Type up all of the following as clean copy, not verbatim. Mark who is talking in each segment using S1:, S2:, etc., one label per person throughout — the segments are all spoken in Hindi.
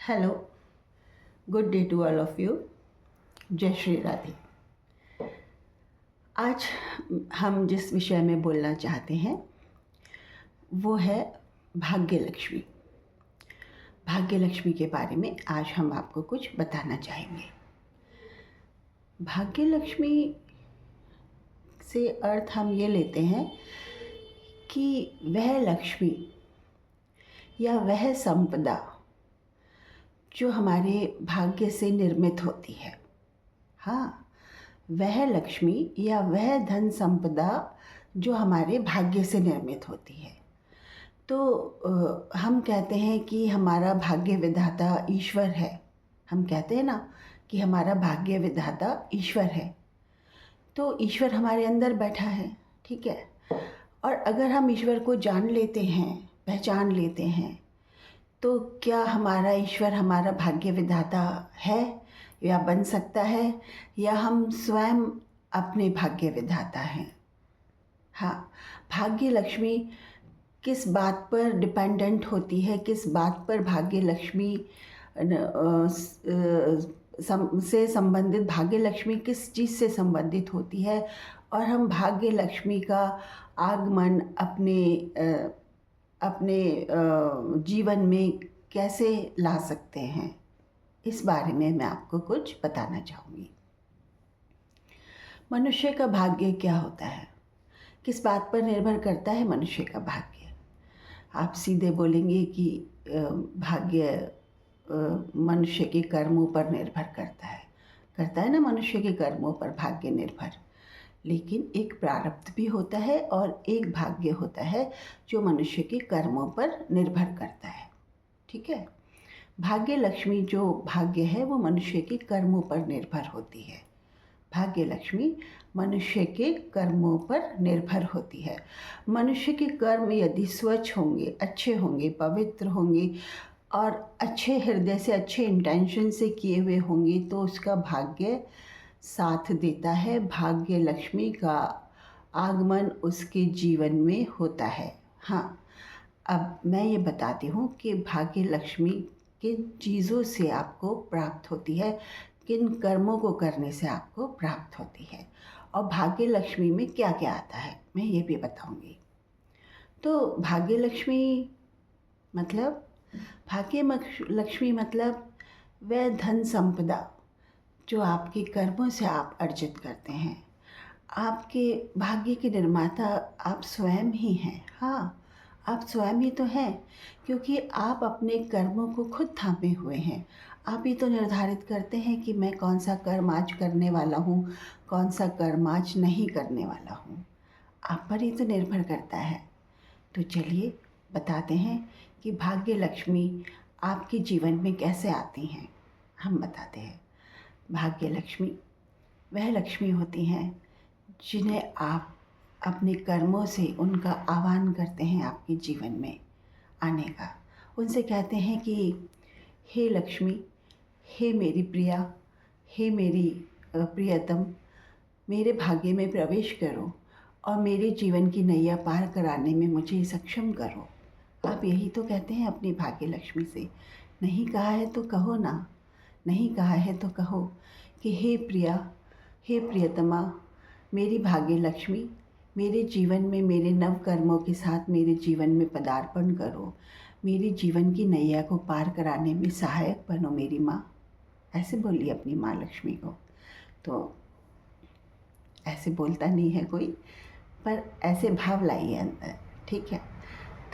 S1: Hello, good day to all of you. जय श्री राधे। आज हम जिस विषय में बोलना चाहते हैं वो है भाग्य लक्ष्मी। भाग्य लक्ष्मी के बारे में आज हम आपको कुछ बताना चाहेंगे। भाग्य लक्ष्मी से अर्थ हम ये लेते हैं कि वह लक्ष्मी या वह संपदा जो हमारे भाग्य से निर्मित होती है। हाँ, वह लक्ष्मी या वह धन संपदा जो हमारे भाग्य से निर्मित होती है। तो हम कहते हैं कि हमारा भाग्य विधाता ईश्वर है। हम कहते हैं ना कि हमारा भाग्य विधाता ईश्वर है। तो ईश्वर हमारे अंदर बैठा है, ठीक है। और अगर हम ईश्वर को जान लेते हैं, पहचान लेते हैं, तो क्या हमारा ईश्वर हमारा भाग्य विधाता है या बन सकता है, या हम स्वयं अपने भाग्य विधाता हैं। हाँ, भाग्य लक्ष्मी किस बात पर डिपेंडेंट होती है, किस बात पर भाग्य लक्ष्मी से संबंधित, भाग्य लक्ष्मी किस चीज़ से संबंधित होती है, और हम भाग्य लक्ष्मी का आगमन अपने जीवन में कैसे ला सकते हैं, इस बारे में मैं आपको कुछ बताना चाहूँगी। मनुष्य का भाग्य क्या होता है, किस बात पर निर्भर करता है मनुष्य का भाग्य। आप सीधे बोलेंगे कि भाग्य मनुष्य के कर्मों पर निर्भर करता है ना, मनुष्य के कर्मों पर भाग्य निर्भर। लेकिन एक प्रारब्ध भी होता है और एक भाग्य होता है जो मनुष्य के कर्मों पर निर्भर करता है, ठीक है। भाग्य लक्ष्मी जो भाग्य है वो मनुष्य के कर्मों पर निर्भर होती है। भाग्य लक्ष्मी मनुष्य के कर्मों पर निर्भर होती है। मनुष्य के कर्म यदि स्वच्छ होंगे, अच्छे होंगे, पवित्र होंगे और अच्छे हृदय से, अच्छे इंटेंशन से किए हुए होंगे, तो उसका भाग्य साथ देता है। भाग्य लक्ष्मी का आगमन उसके जीवन में होता है। हाँ, अब मैं ये बताती हूँ कि भाग्य लक्ष्मी किन चीज़ों से आपको प्राप्त होती है, किन कर्मों को करने से आपको प्राप्त होती है, और भाग्य लक्ष्मी में क्या क्या आता है मैं ये भी बताऊँगी। तो भाग्य लक्ष्मी मतलब, लक्ष्मी मतलब वह धन संपदा जो आपके कर्मों से आप अर्जित करते हैं। आपके भाग्य के निर्माता आप स्वयं ही हैं। हाँ, आप स्वयं ही तो हैं, क्योंकि आप अपने कर्मों को खुद थामे हुए हैं। आप ही तो निर्धारित करते हैं कि मैं कौन सा कर्म आज करने वाला हूँ, कौन सा कर्म आज नहीं करने वाला हूँ। आप पर ही तो निर्भर करता है। तो चलिए बताते हैं कि भाग्य लक्ष्मी आपके जीवन में कैसे आती हैं। हम बताते हैं। भाग्य लक्ष्मी वह लक्ष्मी होती हैं जिन्हें आप अपने कर्मों से उनका आह्वान करते हैं आपके जीवन में आने का। उनसे कहते हैं कि हे लक्ष्मी, हे मेरी प्रिया, हे मेरी प्रियतम, मेरे भाग्य में प्रवेश करो और मेरे जीवन की नैया पार कराने में मुझे सक्षम करो। आप यही तो कहते हैं अपनी भाग्य लक्ष्मी से। नहीं कहा है तो कहो ना, नहीं कहा है तो कहो कि हे प्रिया, हे प्रियतमा, मेरी भाग्य लक्ष्मी, मेरे जीवन में मेरे नव कर्मों के साथ मेरे जीवन में पदार्पण करो, मेरी जीवन की नैया को पार कराने में सहायक बनो मेरी माँ। ऐसे बोलिए अपनी माँ लक्ष्मी को। तो ऐसे बोलता नहीं है कोई, पर ऐसे भाव लाइए अंदर, ठीक है।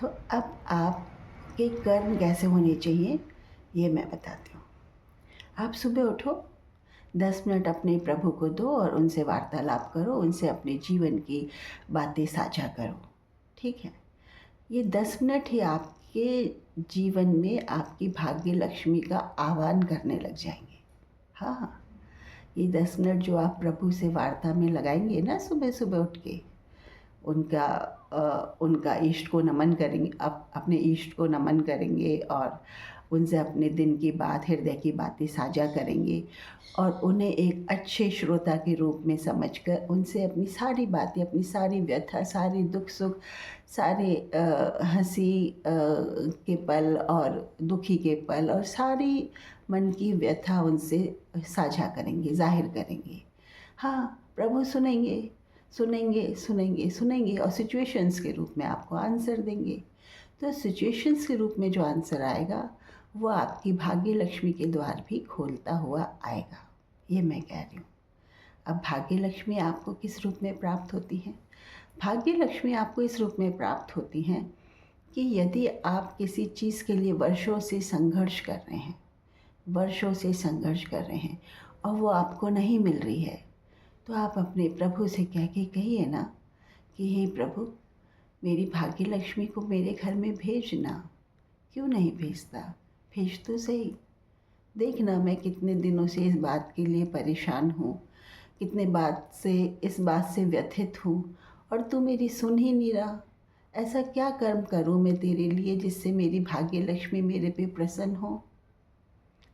S1: तो अब आपके कर्म कैसे होने चाहिए ये मैं बताती हूँ। आप सुबह उठो, 10 मिनट अपने प्रभु को दो और उनसे वार्तालाप करो, उनसे अपने जीवन की बातें साझा करो, ठीक है। ये 10 मिनट ही आपके जीवन में आपकी भाग्य लक्ष्मी का आह्वान करने लग जाएंगे। हाँ, ये 10 मिनट जो आप प्रभु से वार्ता में लगाएंगे ना, सुबह सुबह उठ के उनका इष्ट को नमन करेंगे, अपने इष्ट को नमन करेंगे और उनसे अपने दिन की बात, हृदय की बातें साझा करेंगे और उन्हें एक अच्छे श्रोता के रूप में समझकर उनसे अपनी सारी बातें, अपनी सारी व्यथा, सारी दुख सुख, सारे हंसी के पल और दुखी के पल और सारी मन की व्यथा उनसे साझा करेंगे, ज़ाहिर करेंगे। हाँ, प्रभु सुनेंगे, सुनेंगे, सुनेंगे, सुनेंगे और सिचुएशंस के रूप में आपको आंसर देंगे। तो सिचुएशंस के रूप में जो आंसर आएगा, वो आपकी भाग्य लक्ष्मी के द्वार भी खोलता हुआ आएगा, ये मैं कह रही हूँ। अब भाग्य लक्ष्मी आपको किस रूप में प्राप्त होती हैं? भाग्य लक्ष्मी आपको इस रूप में प्राप्त होती हैं कि यदि आप किसी चीज़ के लिए वर्षों से संघर्ष कर रहे हैं, वर्षों से संघर्ष कर रहे हैं और वो आपको नहीं मिल रही है, तो आप अपने प्रभु से कह के कहिए ना कि हे प्रभु, मेरी भाग्य लक्ष्मी को मेरे घर में भेजना। क्यों नहीं भेजता? भेज तो सही। देखना मैं कितने दिनों से इस बात के लिए परेशान हूँ, इस बात से व्यथित हूँ और तू मेरी सुन ही नहीं रहा। ऐसा क्या कर्म करूँ मैं तेरे लिए जिससे मेरी भाग्य लक्ष्मी मेरे पे प्रसन्न हो?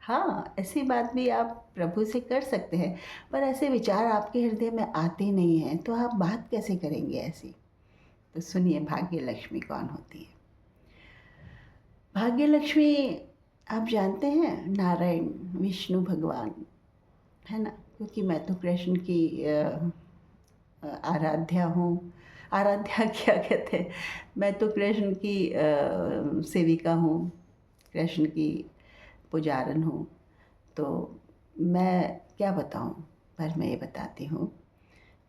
S1: हाँ, ऐसी बात भी आप प्रभु से कर सकते हैं, पर ऐसे विचार आपके हृदय में आते नहीं हैं, तो आप बात कैसे करेंगे ऐसी? तो सुनिए भाग्य लक्ष्मी कौन होती है। भाग्य लक्ष्मी आप जानते हैं, नारायण विष्णु भगवान, है ना? क्योंकि मैं तो कृष्ण की आराध्या हूँ। आराध्या क्या कहते हैं, मैं तो कृष्ण की सेविका हूँ, कृष्ण की पुजारन हूँ। तो मैं क्या बताऊँ, पर मैं ये बताती हूँ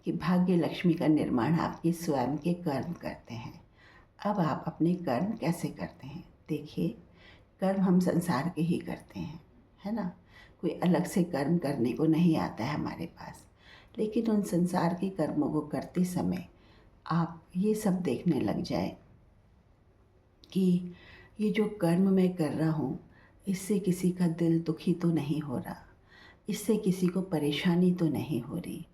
S1: कि भाग्य लक्ष्मी का निर्माण आपके स्वयं के कर्म करते हैं। अब आप अपने कर्म कैसे करते हैं? देखिए, कर्म हम संसार के ही करते हैं, है ना? कोई अलग से कर्म करने को नहीं आता है हमारे पास। लेकिन उन संसार के कर्मों को करते समय आप ये सब देखने लग जाए कि ये जो कर्म मैं कर रहा हूँ, इससे किसी का दिल दुखी तो नहीं हो रहा, इससे किसी को परेशानी तो नहीं हो रही,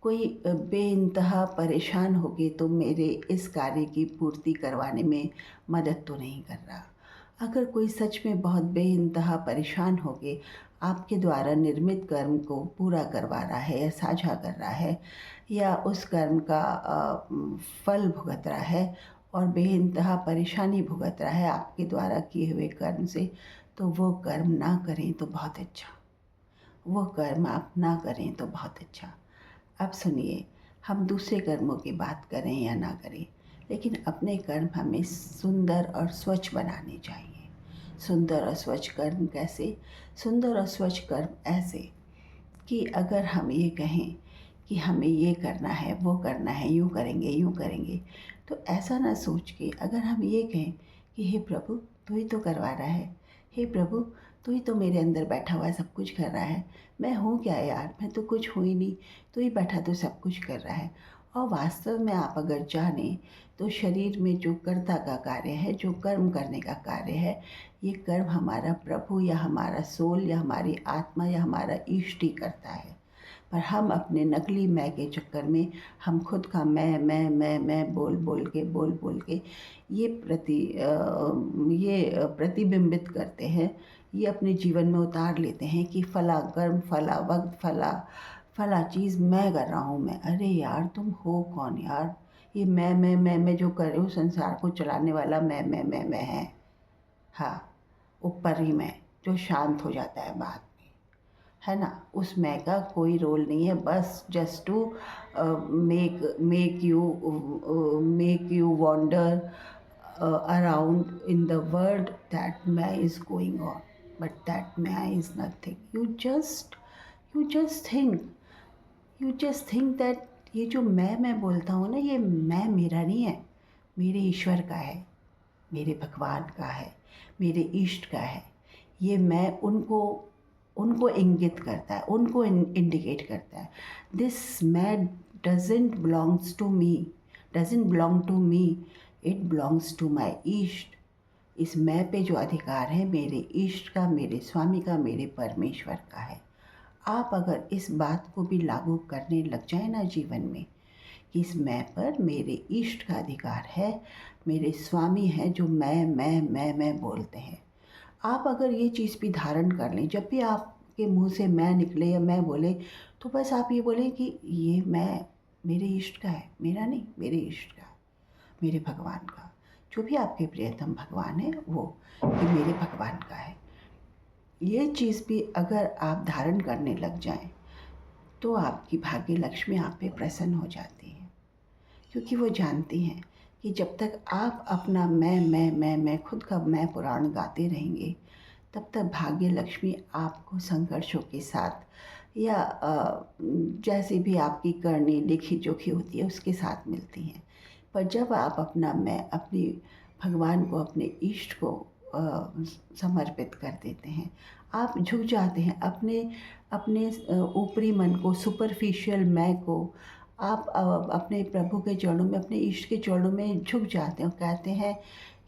S1: कोई बेइंतहा परेशान हो के तो मेरे इस कार्य की पूर्ति करवाने में मदद तो नहीं कर रहा। अगर कोई सच में बहुत बेइंतहा परेशान हो के आपके द्वारा निर्मित कर्म को पूरा करवा रहा है या साझा कर रहा है या उस कर्म का फल भुगत रहा है और बेइंतहा परेशानी भुगत रहा है आपके द्वारा किए हुए कर्म से, तो वो कर्म ना करें तो बहुत अच्छा। वो कर्म आप ना करें तो बहुत अच्छा। अब सुनिए, हम दूसरे कर्मों की बात करें या ना करें, लेकिन अपने कर्म हमें सुंदर और स्वच्छ बनाने चाहिए। सुंदर और स्वच्छ कर्म कैसे? सुंदर और स्वच्छ कर्म ऐसे कि अगर हम ये कहें कि हमें ये करना है, वो करना है, यूँ करेंगे, यूँ करेंगे, तो ऐसा ना सोच के अगर हम ये कहें कि हे प्रभु, तू ही तो करवा रहा है, हे प्रभु, तू ही तो मेरे अंदर बैठा हुआ सब कुछ कर रहा है, मैं हूँ क्या यार, मैं तो कुछ हूँ ही नहीं, तू ही बैठा तो सब कुछ कर रहा है। और वास्तव में आप अगर जानें तो शरीर में जो कर्ता का कार्य है, जो कर्म करने का कार्य है, ये कर्म हमारा प्रभु या हमारा सोल या हमारी आत्मा या हमारा इष्ट ही करता है। पर हम अपने नकली मैं के चक्कर में हम खुद का मैं बोल बोल के ये प्रतिबिंबित करते हैं, ये अपने जीवन में उतार लेते हैं कि फला कर्म, फला वक्त, फला चीज़ मैं कर रहा हूँ मैं। अरे यार, तुम हो कौन यार? ये मैं जो कर रहे हो संसार को चलाने वाला मैं है। हाँ, ऊपर ही मैं जो शांत हो जाता है बाद में, है ना? उस मैं का कोई रोल नहीं है, बस just to make you wander around in the world. That मैं is going on, but that मैं is nothing. You just think that ये जो मैं बोलता हूँ ना, ये मैं मेरा नहीं है, मेरे ईश्वर का है, मेरे भगवान का है, मेरे इष्ट का है। ये मैं उनको उनको इंगित करता है, उनको इंडिकेट करता है। दिस मैं doesn't belong to me, it belongs to my ईष्ट। इस मैं पे जो अधिकार है मेरे इष्ट का, मेरे स्वामी का, मेरे परमेश्वर का है। आप अगर इस बात को भी लागू करने लग जाए ना जीवन में कि इस मैं पर मेरे इष्ट का अधिकार है, मेरे स्वामी हैं जो मैं बोलते हैं। आप अगर ये चीज़ भी धारण कर लें, जब भी आपके मुंह से मैं निकले या मैं बोले, तो बस आप ये बोलें कि ये मैं मेरे इष्ट का है, मेरा नहीं, मेरे इष्ट का। मेरे भगवान का, जो भी आपके प्रियतम भगवान है वो, कि मेरे भगवान का है। ये चीज़ भी अगर आप धारण करने लग जाएं तो आपकी भाग्य लक्ष्मी आप पे प्रसन्न हो जाती है, क्योंकि वो जानती हैं कि जब तक आप अपना मैं खुद का मैं पुराण गाते रहेंगे, तब तक भाग्य लक्ष्मी आपको संघर्षों के साथ या जैसे भी आपकी करनी लिखी जोखी होती है उसके साथ मिलती हैं। पर जब आप अपना मैं अपनी भगवान को, अपने इष्ट को समर्पित कर देते हैं, आप झुक जाते हैं अपने अपने ऊपरी मन को, सुपरफिशियल मैं को, आप अपने प्रभु के चरणों में, अपने इष्ट के चरणों में झुक जाते हैं और कहते हैं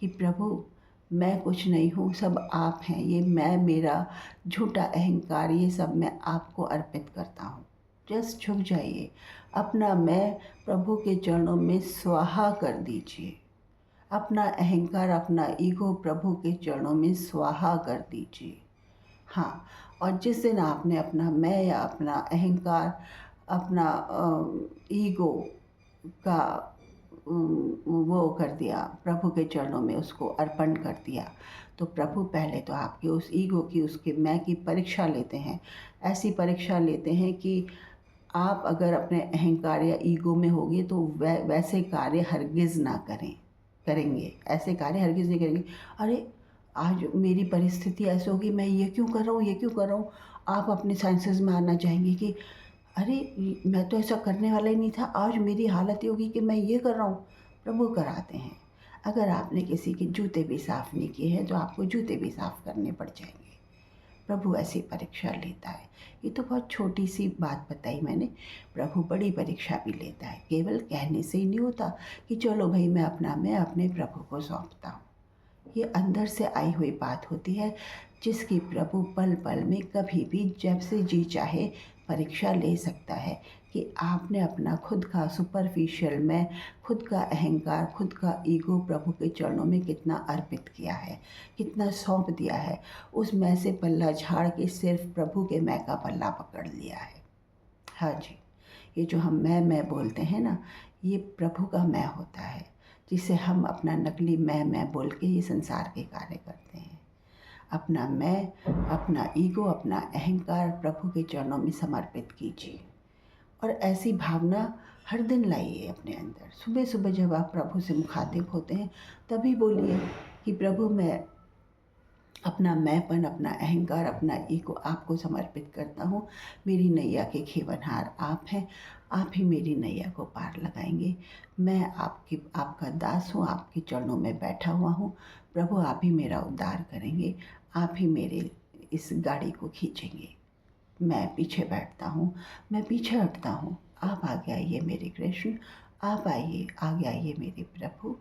S1: कि प्रभु मैं कुछ नहीं हूँ, सब आप हैं। ये मैं, मेरा झूठा अहंकार, ये सब मैं आपको अर्पित करता हूँ। जस्ट झुक जाइए, अपना मैं प्रभु के चरणों में स्वाहा कर दीजिए। अपना अहंकार, अपना ईगो प्रभु के चरणों में स्वाहा कर दीजिए। हाँ, और जिस दिन आपने अपना मैं या अपना अहंकार, अपना ईगो का वो कर दिया, प्रभु के चरणों में उसको अर्पण कर दिया, तो प्रभु पहले तो आपके उस ईगो की, उसके मैं की परीक्षा लेते हैं। ऐसी परीक्षा लेते हैं कि आप अगर अपने अहंकार या ईगो में होगे तो वैसे कार्य हरगिज़ ना करेंगे, ऐसे कार्य हरगिज़ नहीं करेंगे। अरे आज मेरी परिस्थिति ऐसी होगी, मैं ये क्यों कर रहा हूँ, ये क्यों कर रहा हूँ। आप अपने सेंसेस में आना चाहेंगे कि अरे मैं तो ऐसा करने वाला ही नहीं था, आज मेरी हालत ये होगी कि मैं ये कर रहा हूँ। प्रभु कराते हैं। अगर आपने किसी के जूते भी साफ़ नहीं किए हैं तो आपको जूते भी साफ़ करने पड़ जाएंगे। प्रभु ऐसी परीक्षा लेता है। ये तो बहुत छोटी सी बात बताई मैंने, प्रभु बड़ी परीक्षा भी लेता है। केवल कहने से ही नहीं होता कि चलो भाई मैं अपने प्रभु को सौंपता हूँ। ये अंदर से आई हुई बात होती है, जिसकी प्रभु पल पल में कभी भी जब से जी चाहे परीक्षा ले सकता है कि आपने अपना खुद का सुपरफिशियल मैं, खुद का अहंकार, खुद का ईगो प्रभु के चरणों में कितना अर्पित किया है, कितना सौंप दिया है। उस मैं से पल्ला झाड़ के सिर्फ प्रभु के मैं का पल्ला पकड़ लिया है। हाँ जी, ये जो हम मैं बोलते हैं ना, ये प्रभु का मैं होता है, जिसे हम अपना नकली मैं बोल के ये संसार के कार्य करते हैं। अपना मैं, अपना ईगो, अपना अहंकार प्रभु के चरणों में समर्पित कीजिए और ऐसी भावना हर दिन लाइए अपने अंदर। सुबह सुबह जब आप प्रभु से मुखातिब होते हैं तभी बोलिए कि प्रभु मैं अपना मैंपन, अपना अहंकार, अपना ईगो आपको समर्पित करता हूँ। मेरी नैया के खेवनहार आप हैं, आप ही मेरी नैया को पार लगाएंगे। मैं आपका दास हूँ, आपके चरणों में बैठा हुआ हूँ। प्रभु आप ही मेरा उद्धार करेंगे, आप ही मेरे इस गाड़ी को खींचेंगे। मैं पीछे बैठता हूँ, मैं पीछे हटता हूँ, आप आगे आइए मेरे कृष्ण, आप आइए, आगे आइए मेरे प्रभु।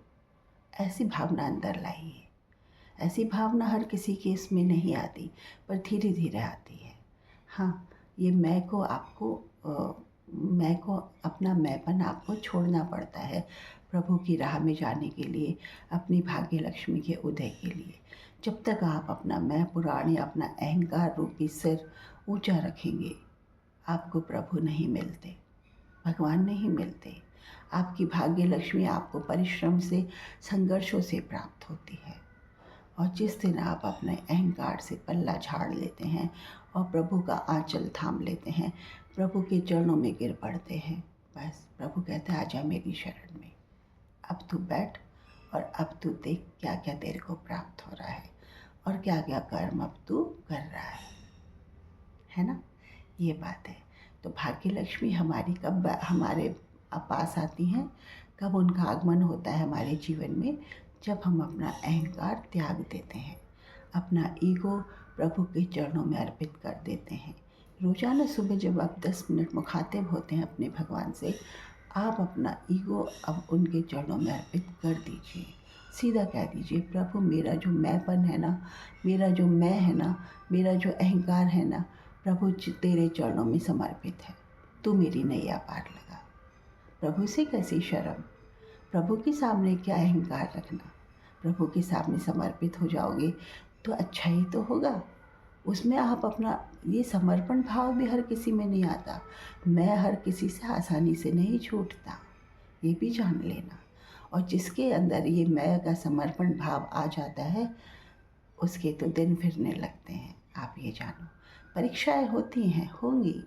S1: ऐसी भावना अंदर लाइए। ऐसी भावना हर किसी के इसमें नहीं आती, पर धीरे धीरे आती है। हाँ, ये मैं को अपना मैंपन आपको छोड़ना पड़ता है प्रभु की राह में जाने के लिए, अपनी भाग्य लक्ष्मी के उदय के लिए। जब तक आप अपना मैं पुराण या अपना अहंकार रूपी सिर ऊंचा रखेंगे, आपको प्रभु नहीं मिलते, भगवान नहीं मिलते। आपकी भाग्य लक्ष्मी आपको परिश्रम से, संघर्षों से प्राप्त होती है। और जिस दिन आप अपने अहंकार से पल्ला झाड़ लेते हैं और प्रभु का आंचल थाम लेते हैं, प्रभु के चरणों में गिर पड़ते हैं, बस प्रभु कहते हैं आजा मेरी शरण में, अब तू बैठ और अब तू देख क्या क्या तेरे को प्राप्त हो रहा है और क्या क्या कर्म अब तू कर रहा है ना। ये बात है। तो भाग्य लक्ष्मी हमारी कब हमारे पास आती हैं, कब उनका आगमन होता है हमारे जीवन में, जब हम अपना अहंकार त्याग देते हैं, अपना ईगो प्रभु के चरणों में अर्पित कर देते हैं। रोज़ाना सुबह जब आप 10 मिनट मुखातिब होते हैं अपने भगवान से, आप अपना ईगो अब उनके चरणों में अर्पित कर दीजिए। सीधा कह दीजिए प्रभु मेरा जो मैंपन है ना, मेरा जो मैं है ना, मेरा जो अहंकार है ना, प्रभु तेरे चरणों में समर्पित है, तू मेरी नैया पार लगा। प्रभु से कैसी शर्म, प्रभु के सामने क्या अहंकार रखना। प्रभु के सामने समर्पित हो जाओगे तो अच्छा ही तो होगा। उसमें आप अपना ये समर्पण भाव भी हर किसी में नहीं आता। मैं हर किसी से आसानी से नहीं छूटता, ये भी जान लेना। और जिसके अंदर ये मैं का समर्पण भाव आ जाता है, उसके तो दिन फिरने लगते हैं। आप ये जानो, परीक्षाएं होती हैं, होंगी,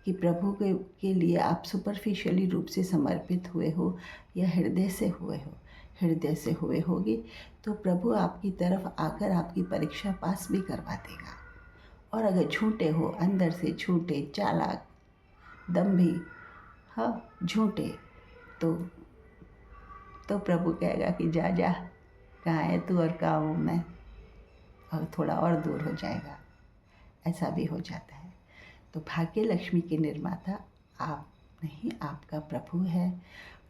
S1: कि प्रभु के लिए आप सुपरफिशियली रूप से समर्पित हुए हो या हृदय से हुए हो। हृदय से हुए होगे तो प्रभु आपकी तरफ आकर आपकी परीक्षा पास भी करवा देगा। और अगर झूठे हो, अंदर से झूठे, चालाक, दम्भी, हाँ झूठे, तो प्रभु कहेगा कि जा जा, कहाँ है तू और कहाँ हूँ मैं, और थोड़ा और दूर हो जाएगा। ऐसा भी हो जाता है। तो भाग्य लक्ष्मी के निर्माता आप नहीं, आपका प्रभु है।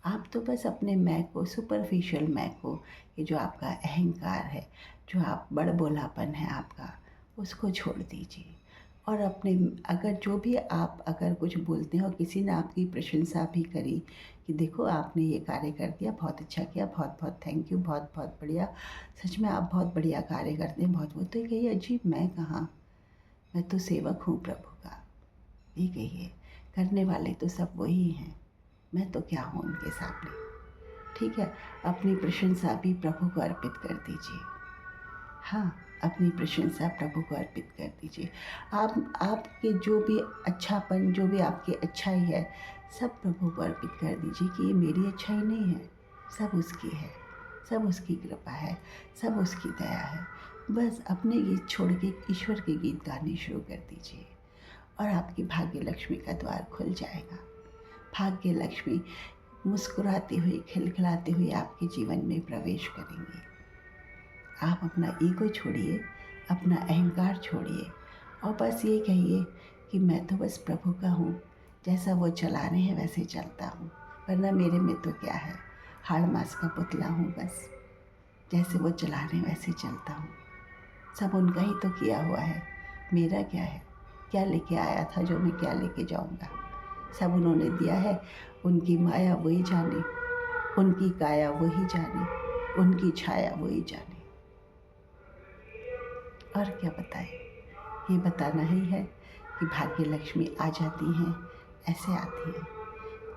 S1: आप तो बस अपने मैं को, सुपरफिशियल मैं को, ये जो आपका अहंकार है, जो आप बड़बोलापन है आपका, उसको छोड़ दीजिए। और अपने अगर जो भी आप अगर कुछ बोलते हैं और किसी ने आपकी प्रशंसा भी करी कि देखो आपने ये कार्य कर दिया, बहुत अच्छा किया, बहुत बहुत थैंक यू, बहुत बहुत बढ़िया, सच में आप बहुत बढ़िया कार्य करते हैं, बहुत बहुत, तो कहिए अजीब मैं कहाँ, मैं तो सेवक हूँ प्रभु का। ये कहिए, करने वाले तो सब वही हैं, मैं तो क्या हूँ उनके सामने। ठीक है, अपनी प्रशंसा भी प्रभु को अर्पित कर दीजिए। हाँ, अपनी प्रशंसा प्रभु को अर्पित कर दीजिए। आपके जो भी अच्छापन, जो भी आपकी अच्छाई है, सब प्रभु को अर्पित कर दीजिए कि ये मेरी अच्छाई नहीं है, सब उसकी है, सब उसकी कृपा है, सब उसकी दया है। बस अपने गीत छोड़ के ईश्वर के गीत गाने शुरू कर दीजिए और आपकी भाग्य लक्ष्मी का द्वार खुल जाएगा। भाग्य लक्ष्मी मुस्कुराती हुई, खिलखिलाती हुई आपके जीवन में प्रवेश करेंगी। आप अपना ईगो छोड़िए, अपना अहंकार छोड़िए और बस ये कहिए कि मैं तो बस प्रभु का हूँ, जैसा वो चला रहे हैं वैसे चलता हूँ, वरना मेरे में तो क्या है, हाड़ मास का पुतला हूँ बस, जैसे वो चला रहे हैं वैसे चलता हूँ। सब उनका ही तो किया हुआ है, मेरा क्या है, क्या लेके आया था जो मैं क्या लेके जाऊँगा। सब उन्होंने दिया है, उनकी माया वही जाने, उनकी काया वही जाने, उनकी छाया वही जाने। और क्या बताएं, ये बताना ही है कि भाग्य लक्ष्मी आ जाती हैं, ऐसे आती हैं।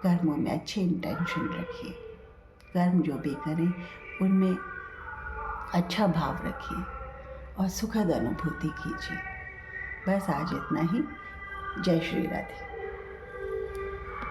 S1: कर्मों में अच्छे इंटेंशन रखिए, कर्म जो भी करें उनमें अच्छा भाव रखिए और सुखद अनुभूति कीजिए। बस आज इतना ही। जय श्री राधे।